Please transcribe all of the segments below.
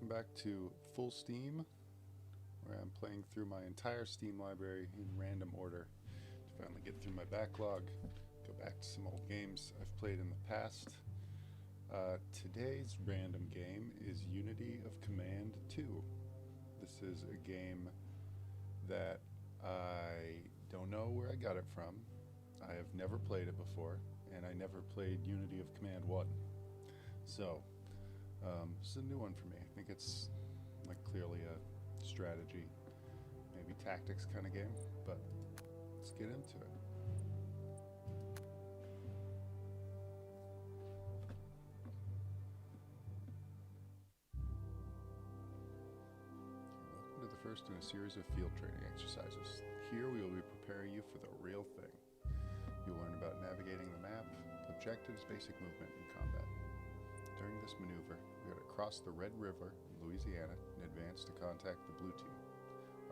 welcome back to Full Steam, where I'm playing through my entire Steam library in random order to finally get through my backlog, go back to some old games I've played in the past. Today's random game is Unity of Command 2. This is a game that I don't know where I got it from. I have never played it before, and I never played Unity of Command 1. So, this is a new one for me. I think it's like clearly a strategy, maybe tactics kind of game, but let's get into it. Welcome to the first in a series of field training exercises. Here we will be preparing you for the real thing. You'll learn about navigating the map, objectives, basic movement, and combat. During this maneuver, we are to cross the Red River in Louisiana and advance to contact the Blue Team,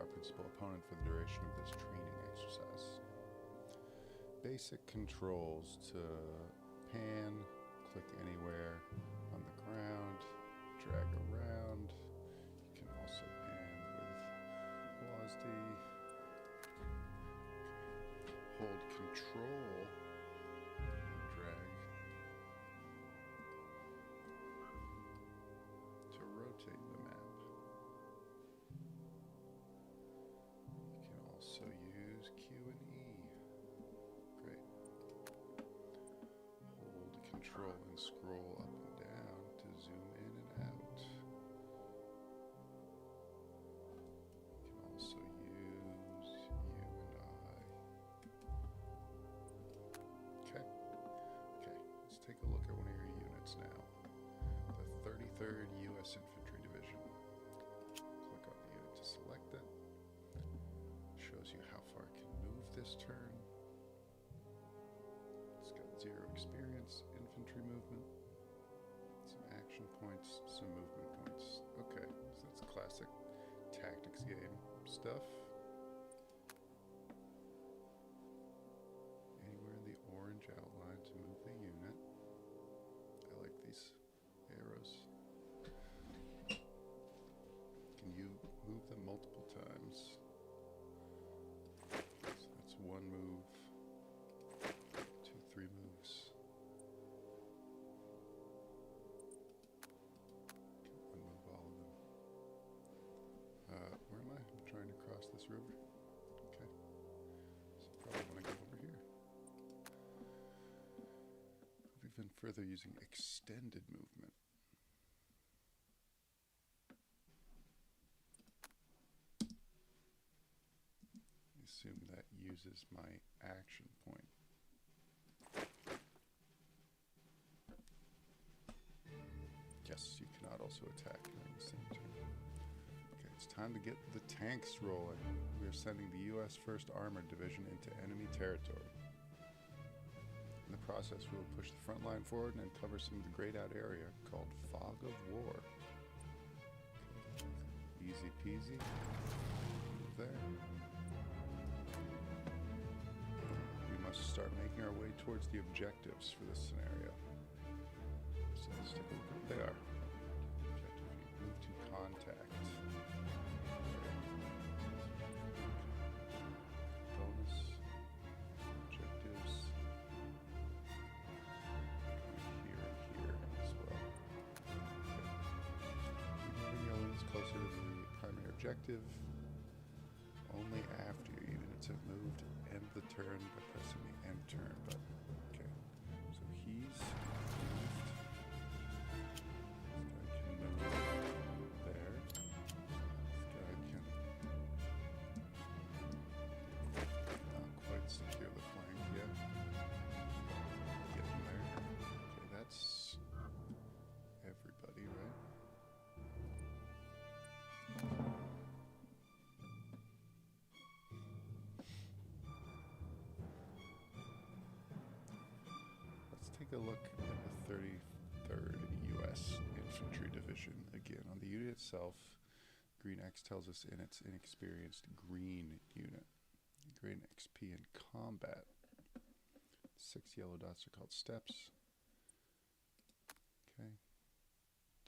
our principal opponent for the duration of this training exercise. Basic controls: to pan, click anywhere on the ground, drag around. You can also pan with WASD. Hold control, drag to rotate the map. You can also use Q and E. Great. Hold control and scroll up and down to zoom in and out. You can also use U and I. Okay, let's take a look at one of your units now. The 33rd U.S. Infantry Division. Click on the unit to select it. Shows you how far it can move this turn. It's got 0 experience, infantry movement, some action points, some movement points. Okay, so that's classic tactics game stuff. Anywhere in the orange outline to move the unit. I like these arrows. Can you move them multiple times? So that's one move, 2, 3 moves. Can unmove all of them. Where am I? I'm trying to cross this river. Okay. So probably want to go over here. Move even further using extended movement. Assume that uses my action point. Yes, you cannot also attack during the same turn. Okay, it's time to get the tanks rolling. We are sending the U.S. 1st Armored Division into enemy territory. In the process, we will push the front line forward and cover some of the grayed out area called Fog of War. Okay. Easy peasy. Move there. We must start making our way towards the objectives for this scenario. So let's take a look at what they are. Objective, move to contact. Bonus. Objectives. Here and here as well. Okay. Moving your units closer to the primary objective. Only after your units have moved, end the turn by pressing the end turn button. Okay, so he's moved. This guy can move there. This guy can not quite secure the flank yet. Get him there. Okay, that's everybody, right? Let's take a look at the 33rd U.S. Infantry Division again. On the unit itself, green X tells us in its inexperienced green unit. Green XP in combat. 6 yellow dots are called steps. Okay.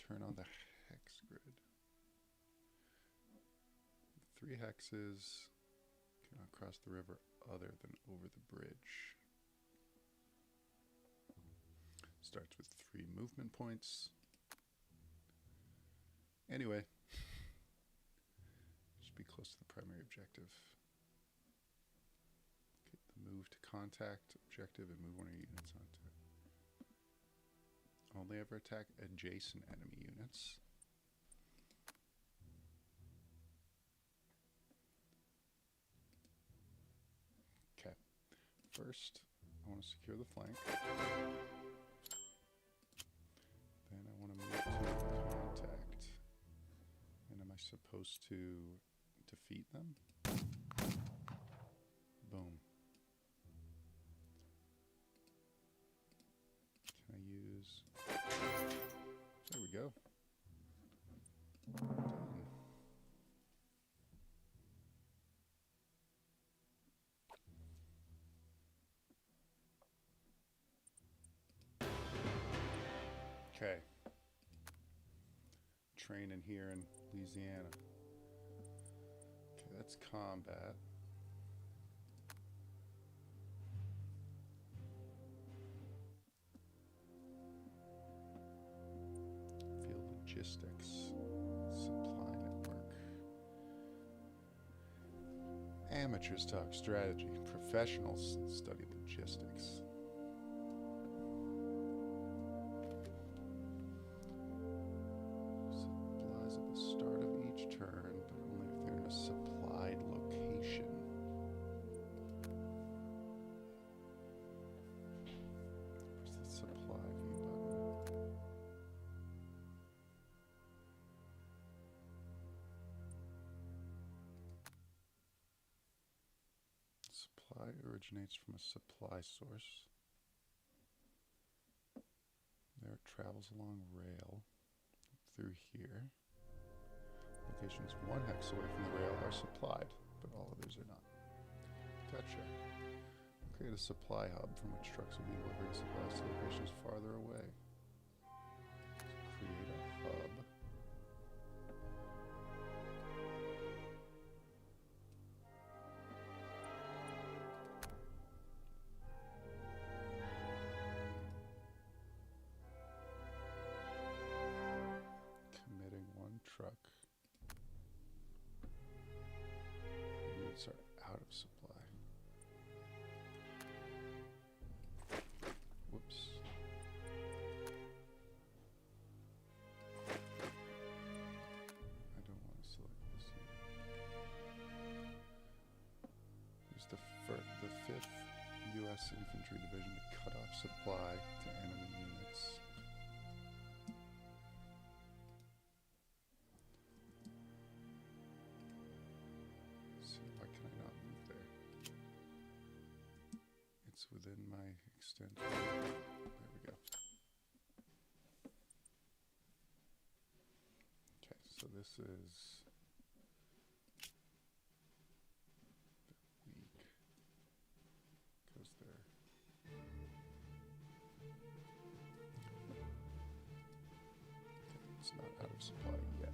Turn on the hex grid. 3 hexes. Cannot cross the river other than over the bridge. Starts with 3 movement points. Anyway, just be close to the primary objective. Okay, the move to contact objective and move one of your units onto it. Only ever attack adjacent enemy units. Okay, first I want to secure the flank. Then I want to move to contact. And am I supposed to defeat them? Boom. Can I use... There we go. Done. Okay. Training here in Louisiana. Okay, that's combat. Field logistics. Supply network. Amateurs talk strategy. Professionals study logistics. Supply originates from a supply source. There it travels along rail through here. Locations 1 hex away from the rail are supplied, but all others are not. Gotcha. Create a supply hub from which trucks will be delivering supplies to locations farther away. So create a hub. Truck. Units are out of supply. Whoops. I don't want to select this yet. Use the 5th U.S. Infantry Division to cut off supply to enemy units. Within my extent. There we go. Okay, so this is the weak because they're okay, it's not out of supply yet.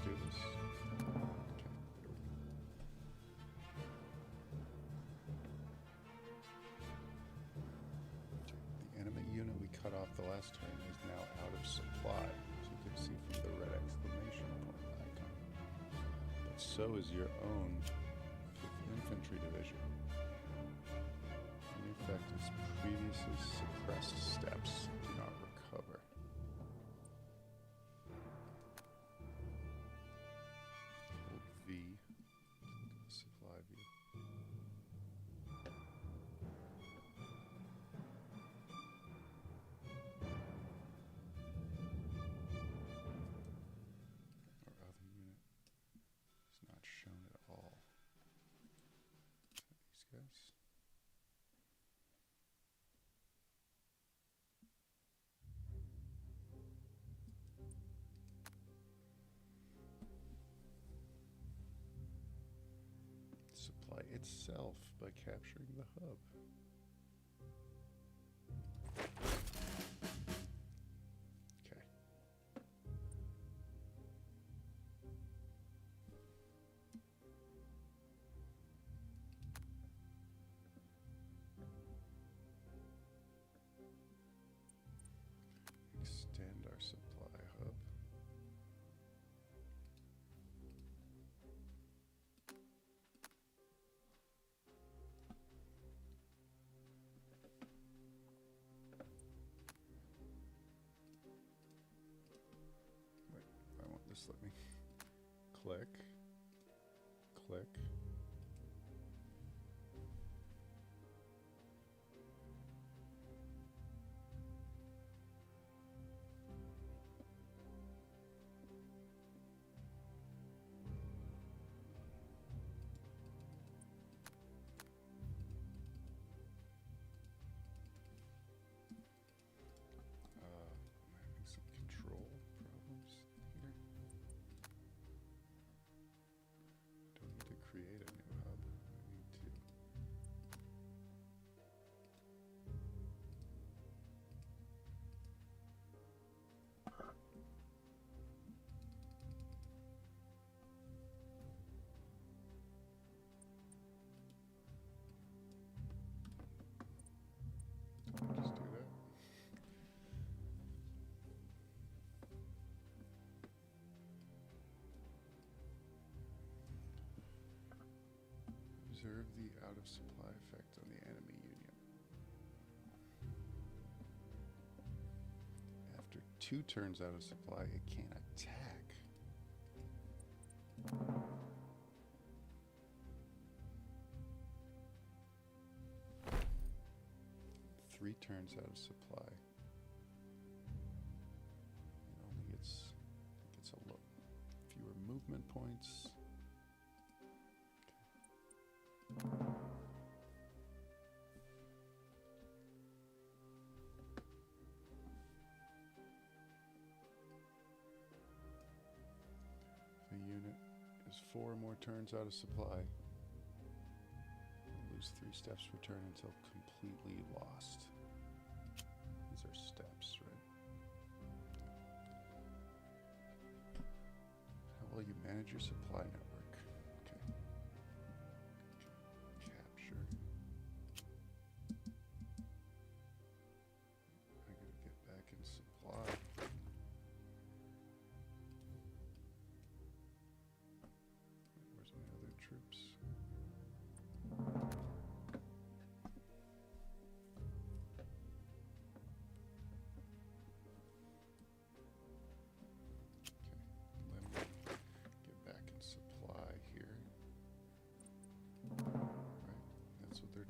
Do this. Okay, there we go. Okay, the enemy unit we cut off the last turn is now out of supply, as you can see from the red exclamation point icon. But so is your own 5th Infantry Division. In effect, its previously suppressed steps do not recover. V, supply view. itself by capturing the hub. Okay. Extend our supply hub. Wait, I want this. Let me click, click. I'm having some control problems here. Don't need to create a new hub. I need to. Just do that. Observe the out of supply effect on the enemy union. After 2 turns out of supply, it can't attack. 3 turns out of supply. It only gets a low, fewer movement points. The unit is 4 more turns out of supply. Lose 3 steps per turn until completely lost. These are steps, right? How will you manage your supply network? Okay. Capture. I gotta get back in supply. Where's my other troops?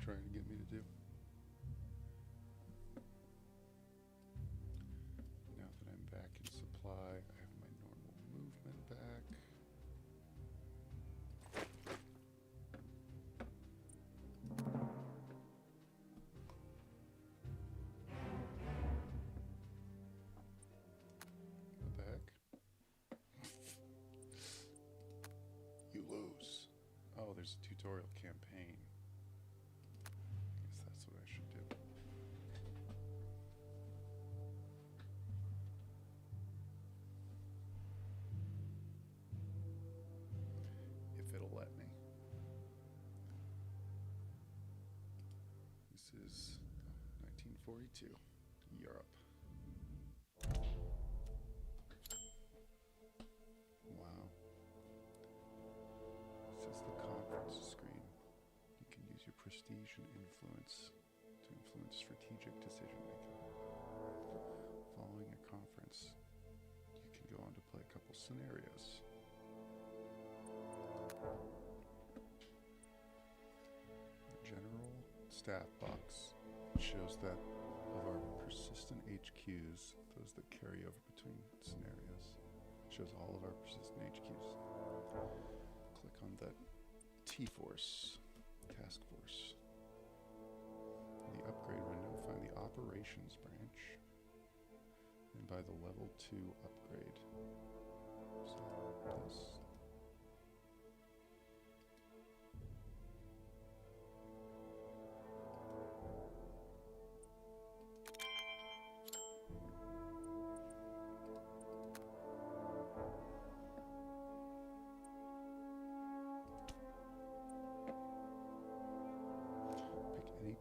Trying to get me to do. Now that I'm back in supply, I have my normal movement back. What the heck? You lose. Oh, there's a tutorial campaign. That's what I should do. If it'll let me. This is 1942, Europe. Wow. This is the conference screen. You can use your prestige and influence to influence strategic decision making. Following a conference, you can go on to play a couple scenarios. The general staff box shows that of our persistent HQs, those that carry over between scenarios, shows all of our persistent HQs. Click on the T-Force task force. In the upgrade window, find the operations branch and buy the level 2 upgrade. So this.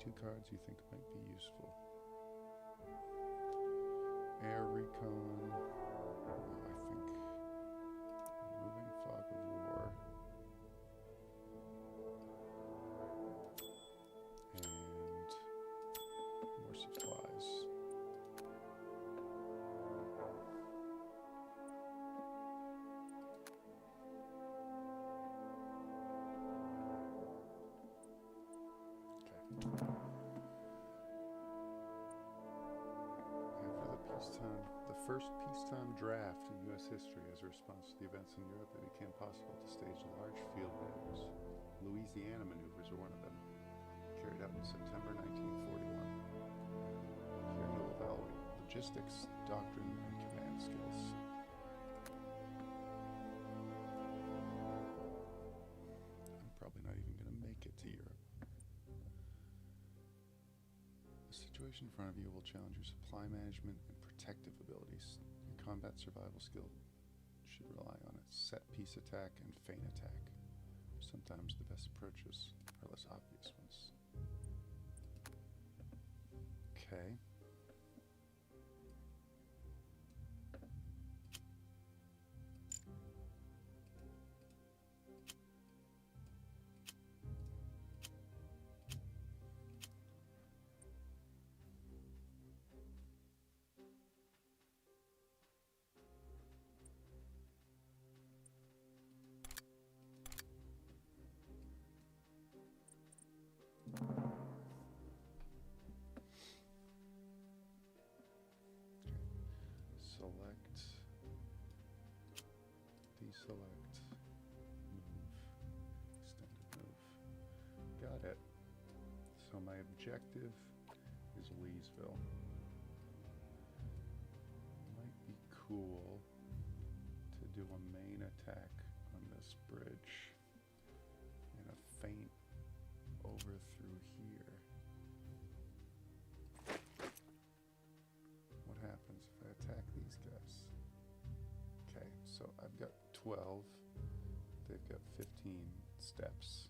2 cards you think might be useful. Air Recon. I think Moving Fog of War. And more supplies. The first peacetime draft in U.S. history as a response to the events in Europe, it became possible to stage large field maneuvers. Louisiana maneuvers were one of them, carried out in September 1941. Here you'll evaluate logistics, doctrine, and command skills. I'm probably not even going to make it to Europe. The situation in front of you will challenge your supply management and protective abilities. Your combat survival skill should rely on a set piece attack and feint attack. Sometimes the best approaches are less obvious ones. Okay. Select, deselect, move, extended move. Got it. So my objective is Leesville. Might be cool to do a main attack on this bridge and a feint over through here. What happens if I attack these guys? Okay, so I've got 12. They've got 15 steps.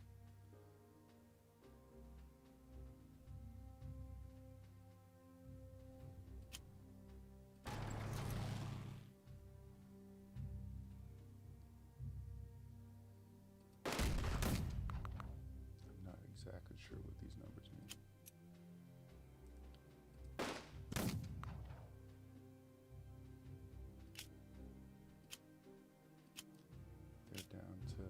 I'm not exactly sure what these numbers mean. They're down to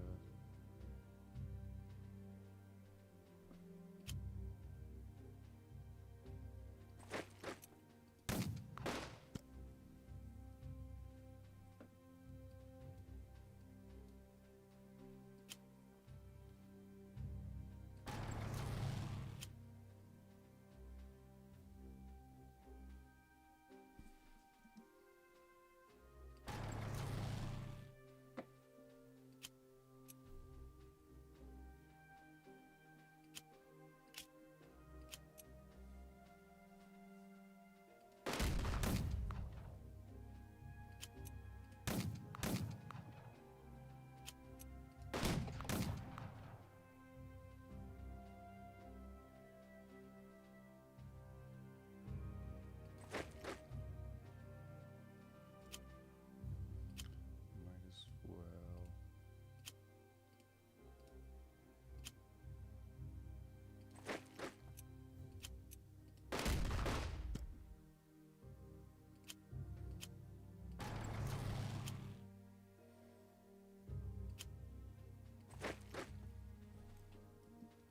might as well.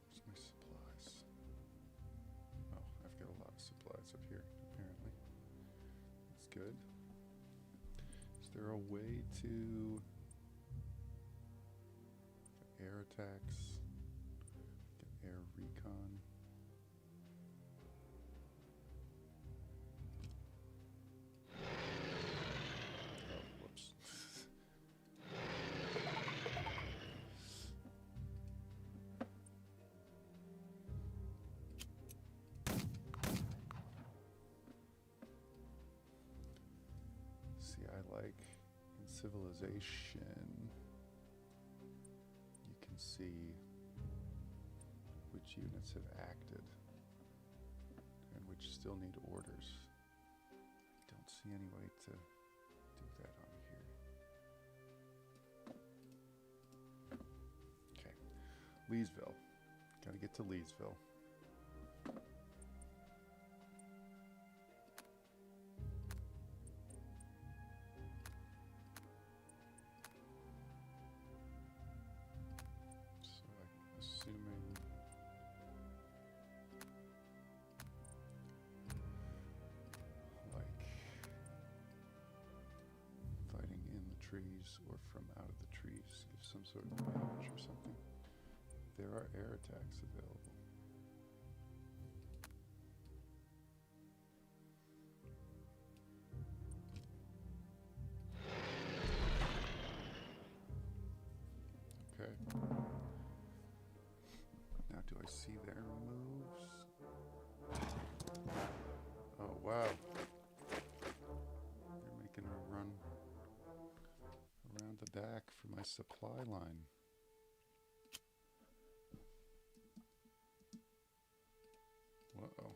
Where's my supplies? Oh, I've got a lot of supplies up here, apparently. That's good. Is there a way to get air attacks, get air recon? Oh, whoops. See, I like in Civilization, you can see which units have acted. still need orders. I don't see any way to do that on here. Okay, Leesville. Gotta get to Leesville. So I'm assuming like fighting in the trees or from out of the trees gives some sort of damage or something. There are air attacks available. Okay. Now do I see their moves? Oh wow. They're making a run around the back for my supply line. Uh-oh.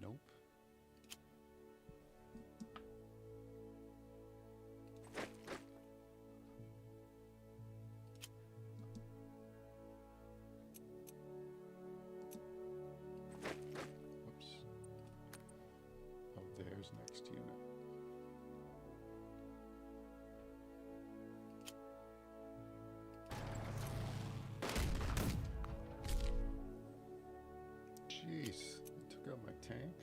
Nope. Whoops. Oh, there's next unit. Jeez, they took out my tank.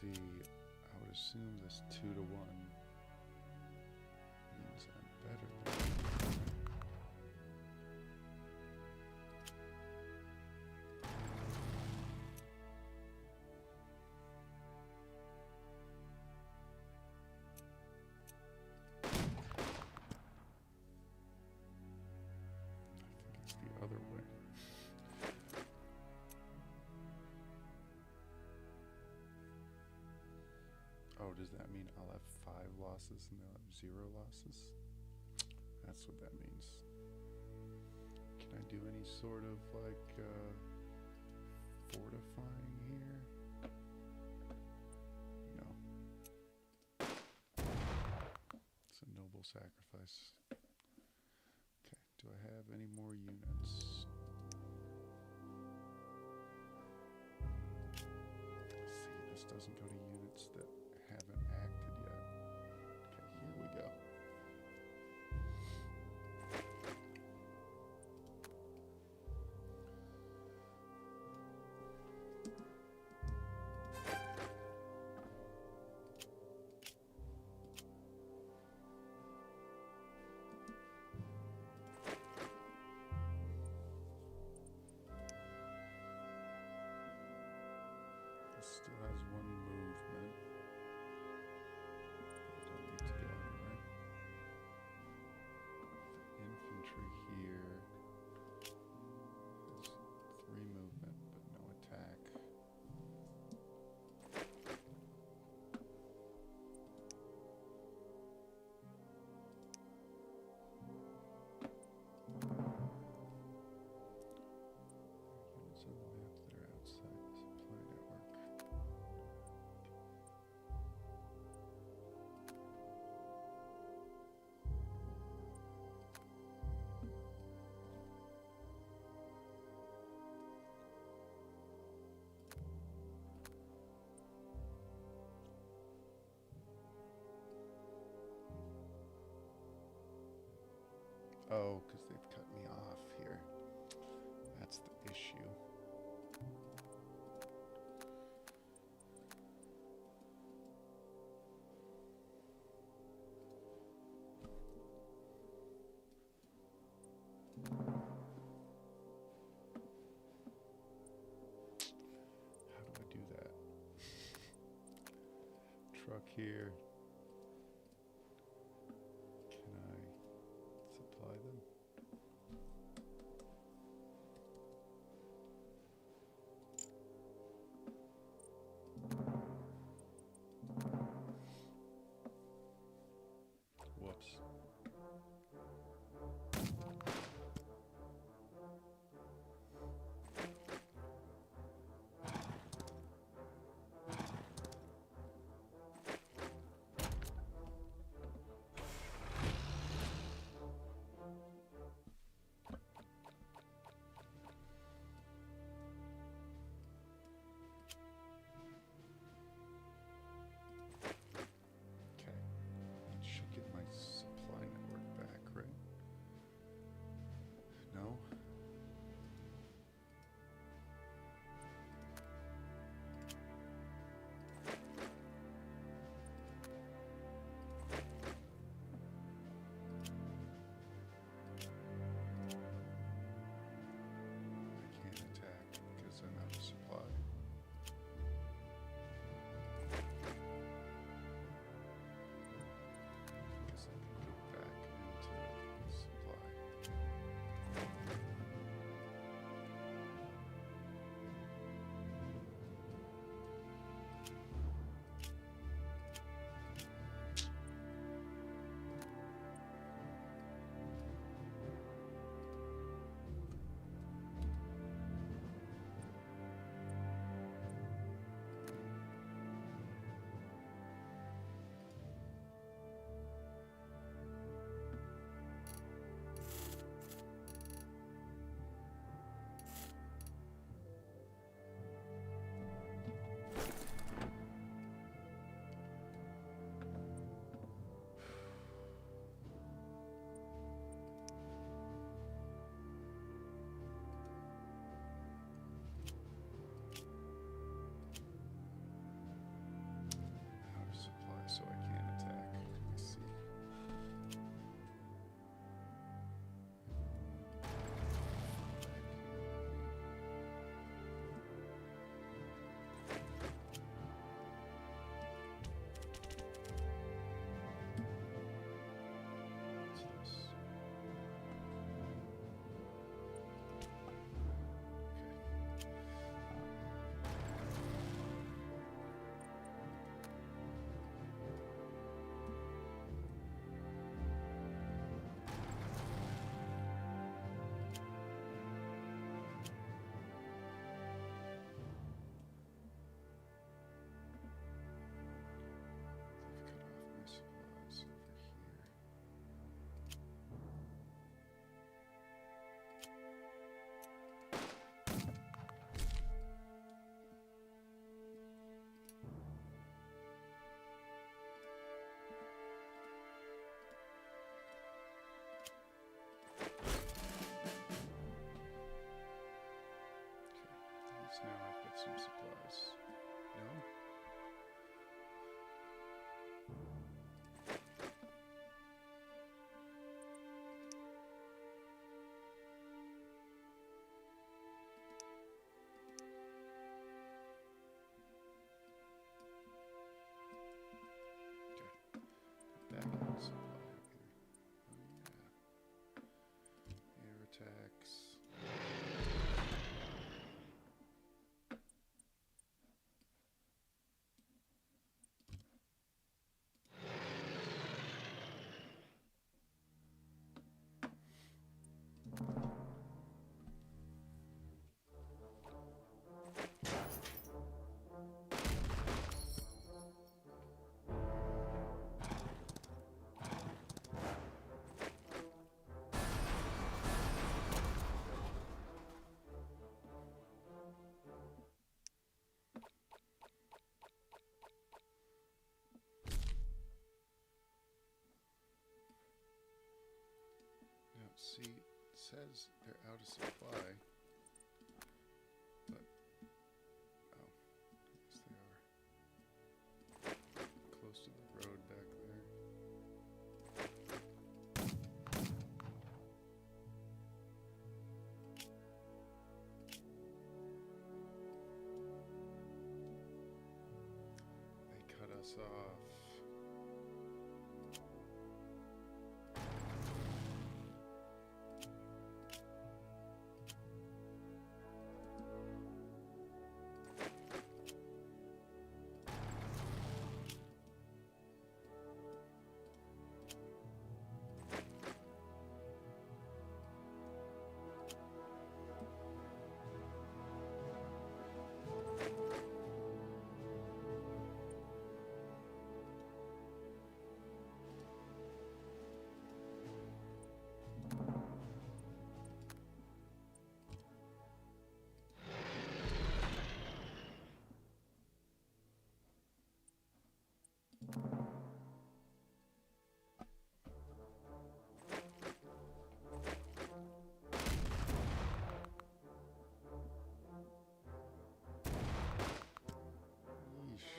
See, I would assume this 2-to-1 means I'm better than I think it's the other way. Oh, does that mean I'll have 5 losses and they'll have 0 losses? That's what that means. Can I do any sort of like fortifying here? No. It's a noble sacrifice. Okay, do I have any more units? See, this doesn't go to units that haven't acted yet. Okay, here we go. This still has 1 move Oh, because they've cut me off here. That's the issue. How do I do that? Truck here. Can I supply them? Whoops. See, it says they're out of supply, but oh, yes they are. Close to the road back there. They cut us off. Yeesh.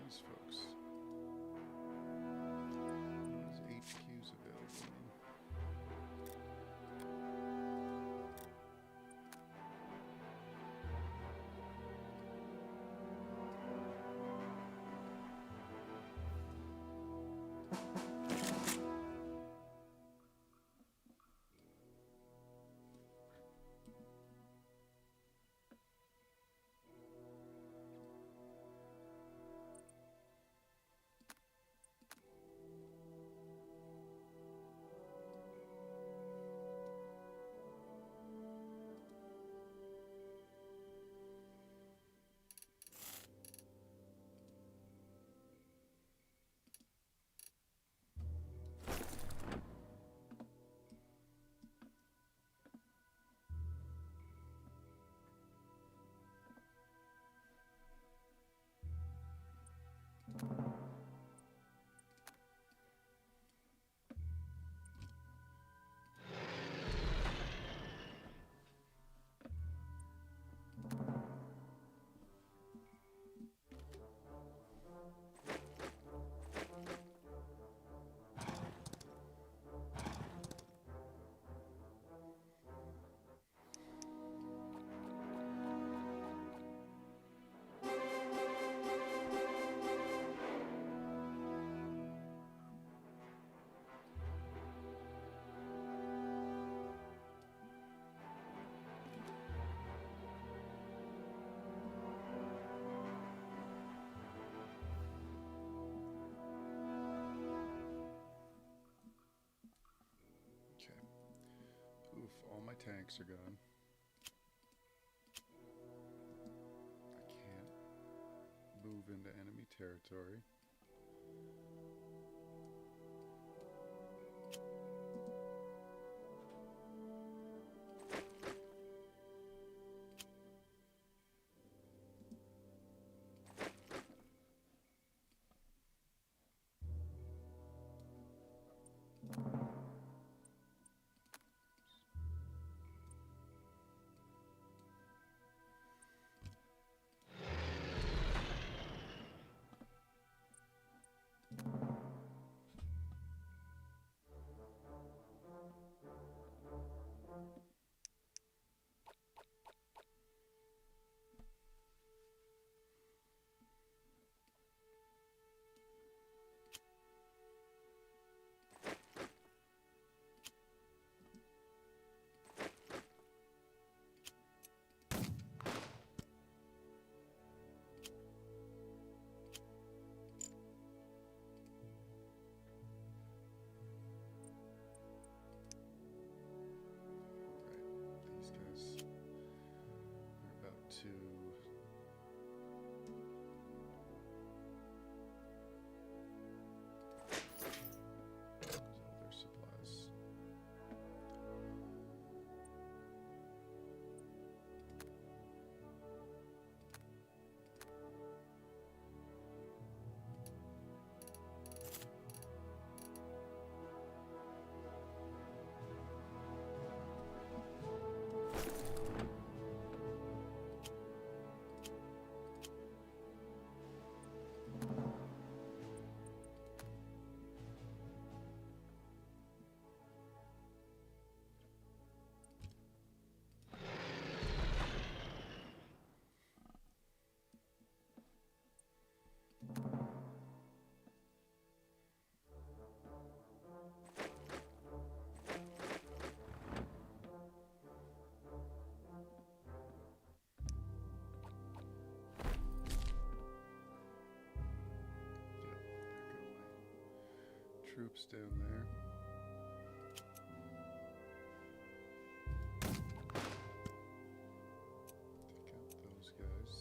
These folks. There's HQs available. Oof, all my tanks are gone. I can't move into enemy territory. troops down there. Take out those guys.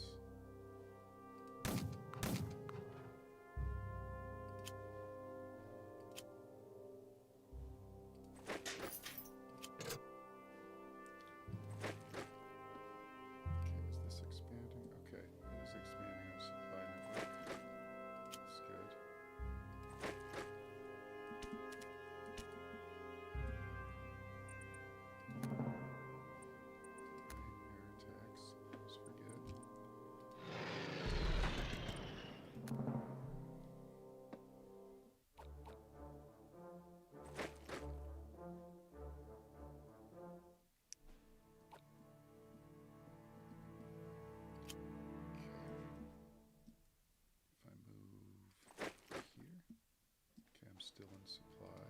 Still in supply.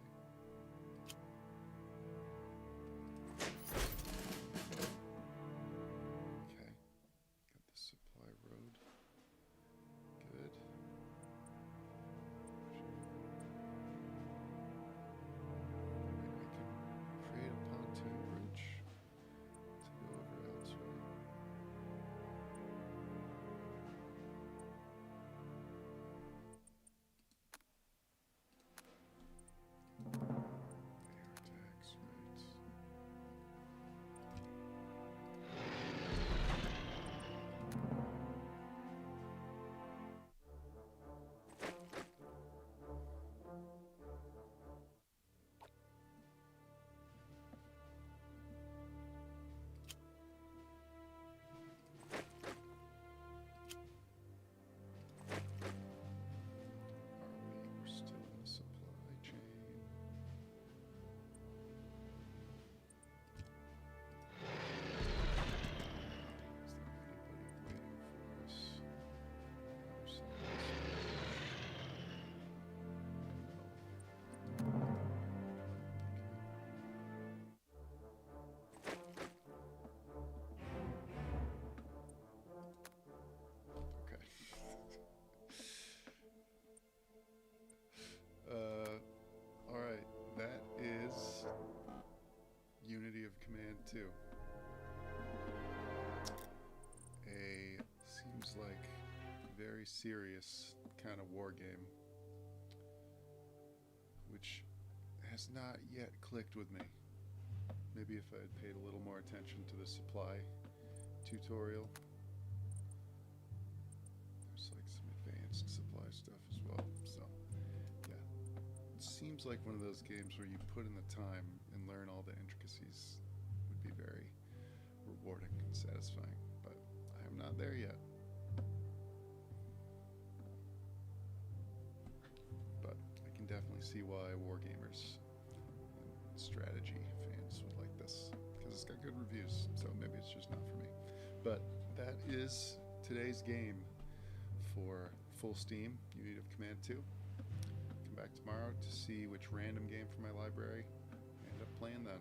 Okay, got the supply road. Good. Maybe I can create a pontoon bridge to go over elsewhere. Alright, that is Unity of Command 2. Seems like very serious kind of war game, which has not yet clicked with me. Maybe if I had paid a little more attention to the supply tutorial. There's like some advanced supply stuff as well, so yeah. It seems like one of those games where you put in the time and learn all the intricacies would be very rewarding and satisfying, but I am not there yet. But I can definitely see why wargamers and strategy fans would like this, because it's got good reviews, so maybe it's just not for me. But that is today's game for full Steam, Unity of Command 2. Come back tomorrow to see which random game from my library I end up playing then.